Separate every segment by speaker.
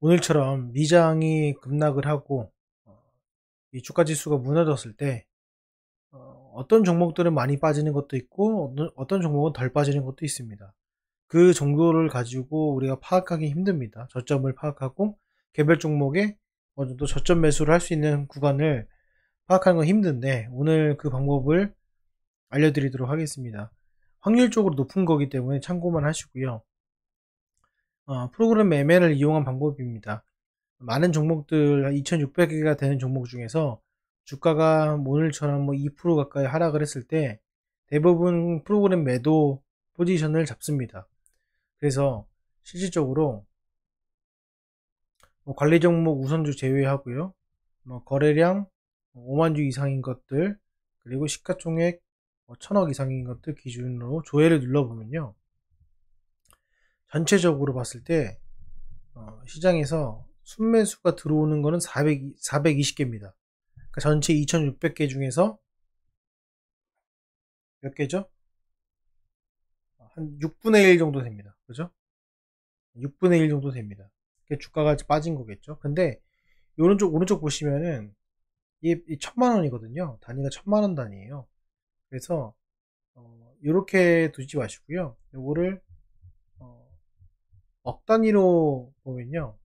Speaker 1: 오늘처럼 미장이 급락을 하고 이 주가 지수가 무너졌을 때 어떤 종목들은 많이 빠지는 것도 있고 어떤 종목은 덜 빠지는 것도 있습니다. 그 정도를 가지고 우리가 파악하기 힘듭니다. 저점을 파악하고 개별 종목에 어느 정도 저점 매수를 할 수 있는 구간을 파악하는 건 힘든데, 오늘 그 방법을 알려드리도록 하겠습니다. 확률적으로 높은 거기 때문에 참고만 하시고요. 프로그램 매매를 이용한 방법입니다. 많은 종목들 2600개가 되는 종목 중에서 주가가 오늘처럼 2% 가까이 하락을 했을 때 대부분 프로그램 매도 포지션을 잡습니다. 그래서 실질적으로 관리 종목 우선주 제외하고요, 거래량 5만 주 이상인 것들, 그리고 시가총액 1000억 이상인 것들 기준으로 조회를 눌러보면요, 전체적으로 봤을 때 시장에서 순매수가 들어오는 거는 420개입니다. 그러니까 전체 2600개 중에서 몇 개죠? 한 6분의 1 정도 됩니다. 그죠? 6분의 1 정도 됩니다. 주가가 빠진 거겠죠. 근데 오른쪽 보시면은 이 1000만원이거든요. 단위가 1000만원 단위예요. 그래서 이렇게 두지 마시고요. 요거를 억 단위로 보면요,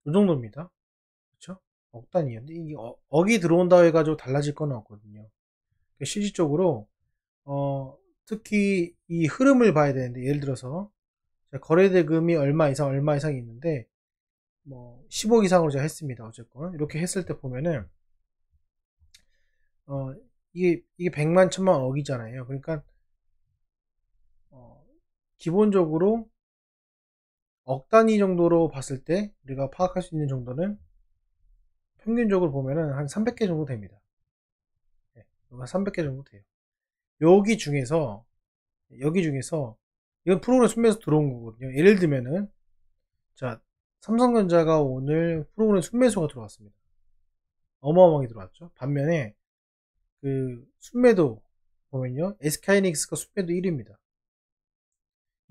Speaker 1: 이 정도입니다. 그렇죠? 억 단위요. 근데 이 억이 들어온다 해가지고 달라질 건 없거든요. 실질적으로 특히 이 흐름을 봐야 되는데, 예를 들어서 거래대금이 얼마 이상이 있는데 10억 이상으로 제가 했습니다. 어쨌건 이렇게 했을 때 보면은 이게 100만, 1000만, 억이잖아요. 그러니까 기본적으로 억 단위 정도로 봤을 때 우리가 파악할 수 있는 정도는 평균적으로 보면은 한 300개 정도 됩니다. 네, 300개 정도 돼요. 여기 중에서 이건 프로그램 순매수 들어온 거거든요. 예를 들면은, 자, 삼성전자가 오늘 프로그램 순매수가 들어왔습니다. 어마어마하게 들어왔죠. 반면에 그 순매도 보면요, SK하이닉스가 순매도 1위입니다.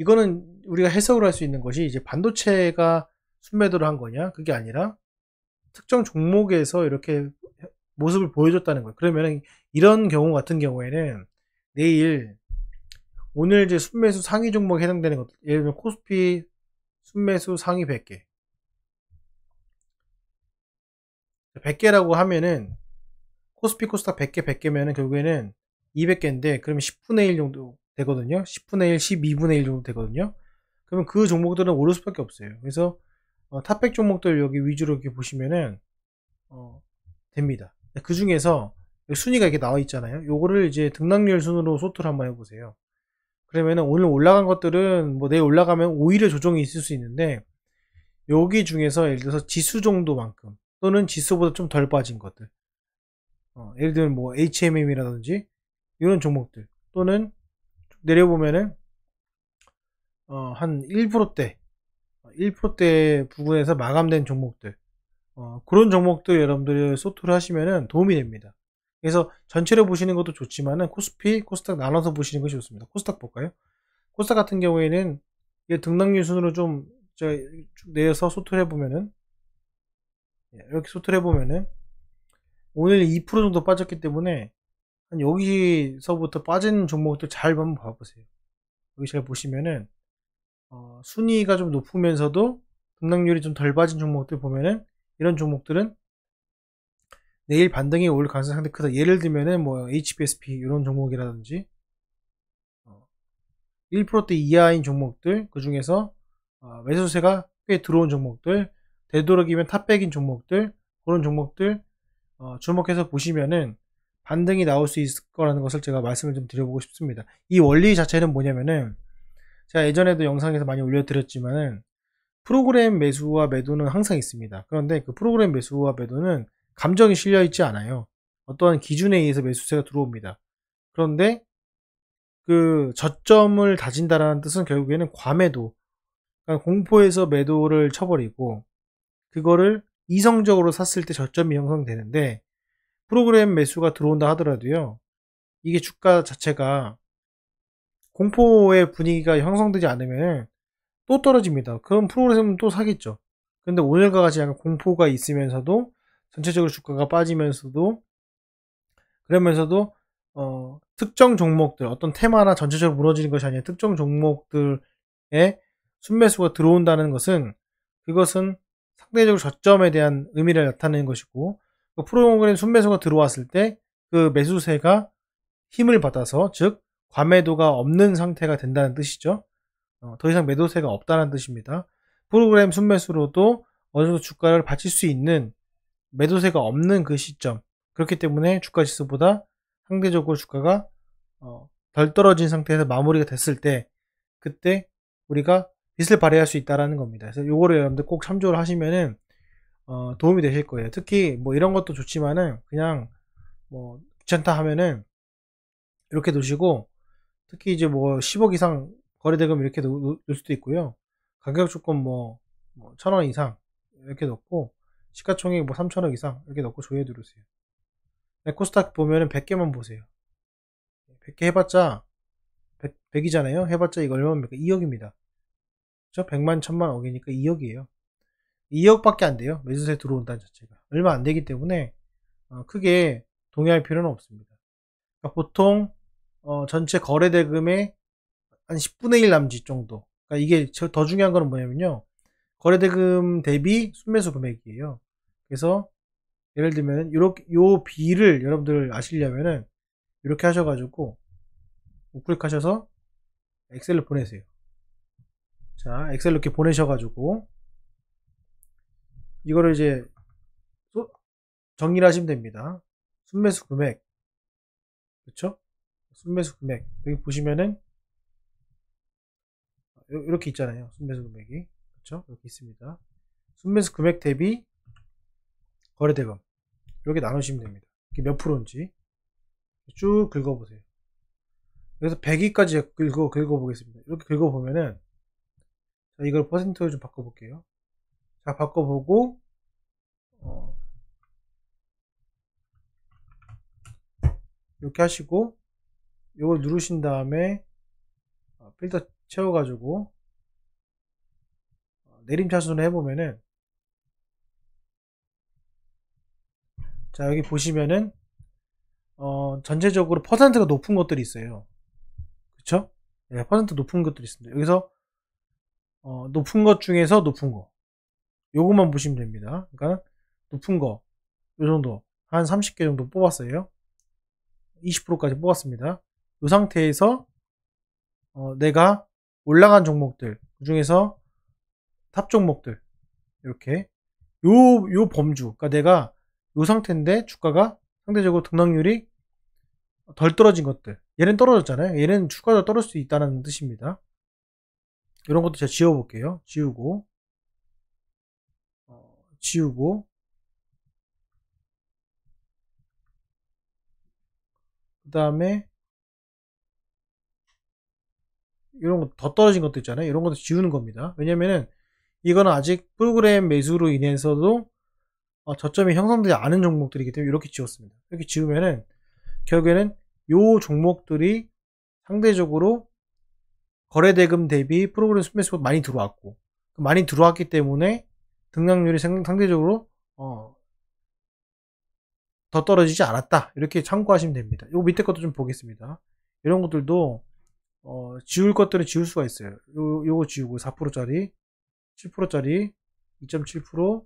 Speaker 1: 이거는 우리가 해석을 할 수 있는 것이, 이제 반도체가 순매도를 한 거냐, 그게 아니라 특정 종목에서 이렇게 모습을 보여줬다는 거예요. 그러면 이런 경우 같은 경우에는 내일 오늘 이제 순매수 상위 종목에 해당되는 것들, 예를 들면 코스피 순매수 상위 100개 100개라고 하면은 코스피 코스닥 100개면은 결국에는 200개인데, 그러면 10분의 1 정도 되거든요. 10분의 1, 12분의 1 정도 되거든요. 그러면 그 종목들은 오를 수밖에 없어요. 그래서 탑100 종목들 여기 위주로 이렇게 보시면은 됩니다. 그 중에서 순위가 이렇게 나와 있잖아요. 요거를 이제 등락률 순으로 소트를 한번 해보세요. 그러면은 오늘 올라간 것들은 내일 올라가면 오히려 조정이 있을 수 있는데, 여기 중에서 예를 들어서 지수 정도만큼 또는 지수보다 좀 덜 빠진 것들, 예를 들면 HMM이라든지 이런 종목들, 또는 내려보면은 한 1%대 부근에서 마감된 종목들, 그런 종목들 여러분들이 소트를 하시면은 도움이 됩니다. 그래서 전체로 보시는 것도 좋지만은 코스피, 코스닥 나눠서 보시는 것이 좋습니다. 코스닥 볼까요? 코스닥 같은 경우에는 등락률 순으로 좀 내서 소트를 해보면은, 이렇게 소트를 해보면은 오늘 2% 정도 빠졌기 때문에 한 여기서부터 빠진 종목들 잘 한번 봐보세요. 여기 잘 보시면은 순위가 좀 높으면서도 등락률이 좀 덜 빠진 종목들 보면은, 이런 종목들은 내일 반등이 올 가능성이 상당히 크다. 예를 들면은 HBSP 이런 종목이라든지 1%대 이하인 종목들, 그 중에서 매수세가 꽤 들어온 종목들, 되도록이면 탑백인 종목들, 그런 종목들 주목해서 보시면은 반등이 나올 수 있을 거라는 것을 제가 말씀을 좀 드려보고 싶습니다. 이 원리 자체는 뭐냐면은, 제가 예전에도 영상에서 많이 올려드렸지만은 프로그램 매수와 매도는 항상 있습니다. 그런데 그 프로그램 매수와 매도는 감정이 실려 있지 않아요. 어떠한 기준에 의해서 매수세가 들어옵니다. 그런데 그 저점을 다진다라는 뜻은 결국에는 과매도, 그러니까 공포에서 매도를 쳐버리고 그거를 이성적으로 샀을 때 저점이 형성되는데, 프로그램 매수가 들어온다 하더라도요, 이게 주가 자체가 공포의 분위기가 형성되지 않으면 또 떨어집니다. 그럼 프로그램은 또 사겠죠. 근데 오늘과 같이 약간 공포가 있으면서도 전체적으로 주가가 빠지면서도 그러면서도 특정 종목들 어떤 테마나 전체적으로 무너지는 것이 아니라 특정 종목들의 순매수가 들어온다는 것은 그것은 상대적으로 저점에 대한 의미를 나타내는 것이고 그 프로그램 순매수가 들어왔을 때 그 매수세가 힘을 받아서 즉 과매도가 없는 상태가 된다는 뜻이죠. 더 이상 매도세가 없다는 뜻입니다. 프로그램 순매수로도 어느 정도 주가를 받칠 수 있는 매도세가 없는 그 시점 그렇기 때문에 주가 지수보다 상대적으로 주가가 덜 떨어진 상태에서 마무리가 됐을 때 그때 우리가 빛을 발휘할 수 있다는 겁니다. 그래서 요거를 여러분들 꼭 참조를 하시면은 도움이 되실 거예요. 특히 뭐 이런 것도 좋지만은 그냥 뭐 귀찮다 하면은 이렇게 두시고 특히 이제 뭐 10억 이상 거래대금 이렇게 놓을 수도 있고요. 가격 조건 뭐 1000원 이상 이렇게 넣고 시가총액 뭐 3000억 이상 이렇게 넣고 조회 누르세요. 코스닥 보면은 100개만 보세요. 100개 해봤자 100이잖아요. 해봤자 이거 얼마입니까? 2억입니다. 그쵸? 100만 1000만 억이니까 2억이에요. 2억밖에 안 돼요. 매수세 들어온다는 자체가. 얼마 안 되기 때문에 크게 동의할 필요는 없습니다. 그러니까 보통 전체 거래대금의 한 10분의 1 남짓 정도. 그러니까 이게 더 중요한 거는 뭐냐면요. 거래대금 대비 순매수 금액이에요. 그래서 예를 들면 요렇게 요 비를 여러분들 아시려면은 이렇게 하셔가지고 우클릭하셔서 엑셀로 보내세요. 자, 엑셀로 이렇게 보내셔가지고 이거를 이제 정리를 하시면 됩니다. 순매수 금액, 그렇죠? 순매수 금액 여기 보시면은 이렇게 있잖아요. 순매수 금액이 그렇죠? 이렇게 있습니다. 순매수 금액 대비 거래대금 이렇게 나누시면 됩니다. 이게 몇 프로인지 쭉 긁어보세요. 그래서 100위까지 긁어보겠습니다. 이렇게 긁어보면은 자, 이걸 퍼센트로 좀 바꿔볼게요. 자, 바꿔보고 이렇게 하시고 이걸 누르신 다음에 필터 채워가지고 내림차순을 해보면은 자 여기 보시면은 전체적으로 퍼센트가 높은 것들이 있어요. 그쵸? 네, 퍼센트 높은 것들이 있습니다. 여기서 높은 것 중에서 높은 거 요것만 보시면 됩니다. 그러니까 높은 거 요정도 한 30개 정도 뽑았어요. 20%까지 뽑았습니다. 이 상태에서 내가 올라간 종목들 그 중에서 탑 종목들 이렇게 요 범주 그러니까 내가 요 상태인데 주가가 상대적으로 등락률이 덜 떨어진 것들 얘는 떨어졌잖아요. 얘는 주가가 떨어질 수 있다는 뜻입니다. 이런 것도 제가 지워볼게요. 지우고 그 다음에 이런 거 더 떨어진 것도 있잖아요. 이런 것도 지우는 겁니다. 왜냐면은 이거는 아직 프로그램 매수로 인해서도 저점이 형성되지 않은 종목들이기 때문에 이렇게 지웠습니다. 이렇게 지우면은 결국에는 요 종목들이 상대적으로 거래대금 대비 프로그램 순매수가 많이 들어왔고 많이 들어왔기 때문에 등락률이 상대적으로 더 떨어지지 않았다. 이렇게 참고하시면 됩니다. 요 밑에 것도 좀 보겠습니다. 이런 것들도 지울 것들은 지울 수가 있어요. 요거 지우고 4%짜리 7%짜리 2.7%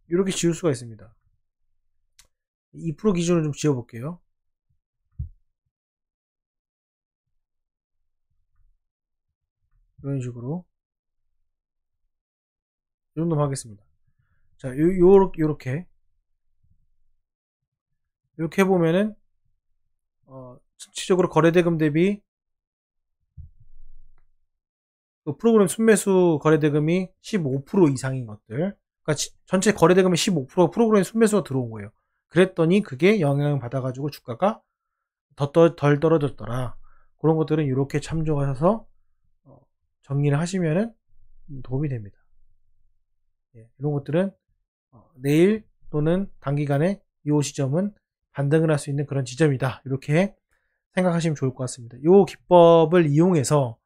Speaker 1: 이렇게 지울 수가 있습니다. 2% 기준으로 좀 지워볼게요. 이런 식으로 이 정도만 하겠습니다. 자, 요렇게 해보면은 전체적으로 거래대금 대비 그 프로그램 순매수 거래대금이 15% 이상인 것들 그러니까 전체 거래대금의 15%가 프로그램 순매수가 들어온 거예요. 그랬더니 그게 영향을 받아가지고 주가가 덜 떨어졌더라. 그런 것들은 이렇게 참조하셔서 정리를 하시면은 도움이 됩니다. 예, 이런 것들은 내일 또는 단기간에 이 시점은 반등을 할 수 있는 그런 지점이다. 이렇게 생각하시면 좋을 것 같습니다. 이 기법을 이용해서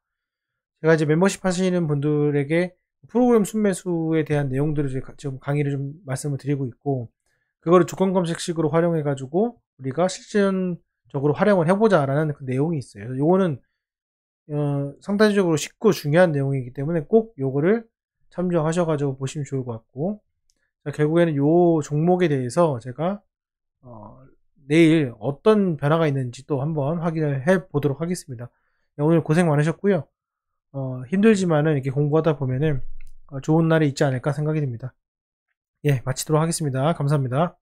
Speaker 1: 제가 이제 멤버십 하시는 분들에게 프로그램 순매수에 대한 내용들을 좀 강의를 좀 말씀을 드리고 있고, 그거를 조건 검색식으로 활용해 가지고 우리가 실전적으로 활용을 해보자라는 그 내용이 있어요. 요거는 상대적으로 쉽고 중요한 내용이기 때문에 꼭 요거를 참조하셔가지고 보시면 좋을 것 같고, 자, 결국에는 요 종목에 대해서 제가 내일 어떤 변화가 있는지 또 한번 확인을 해 보도록 하겠습니다. 오늘 고생 많으셨고요. 힘들지만은 이렇게 공부하다 보면은 좋은 날이 있지 않을까 생각이 듭니다. 예, 마치도록 하겠습니다. 감사합니다.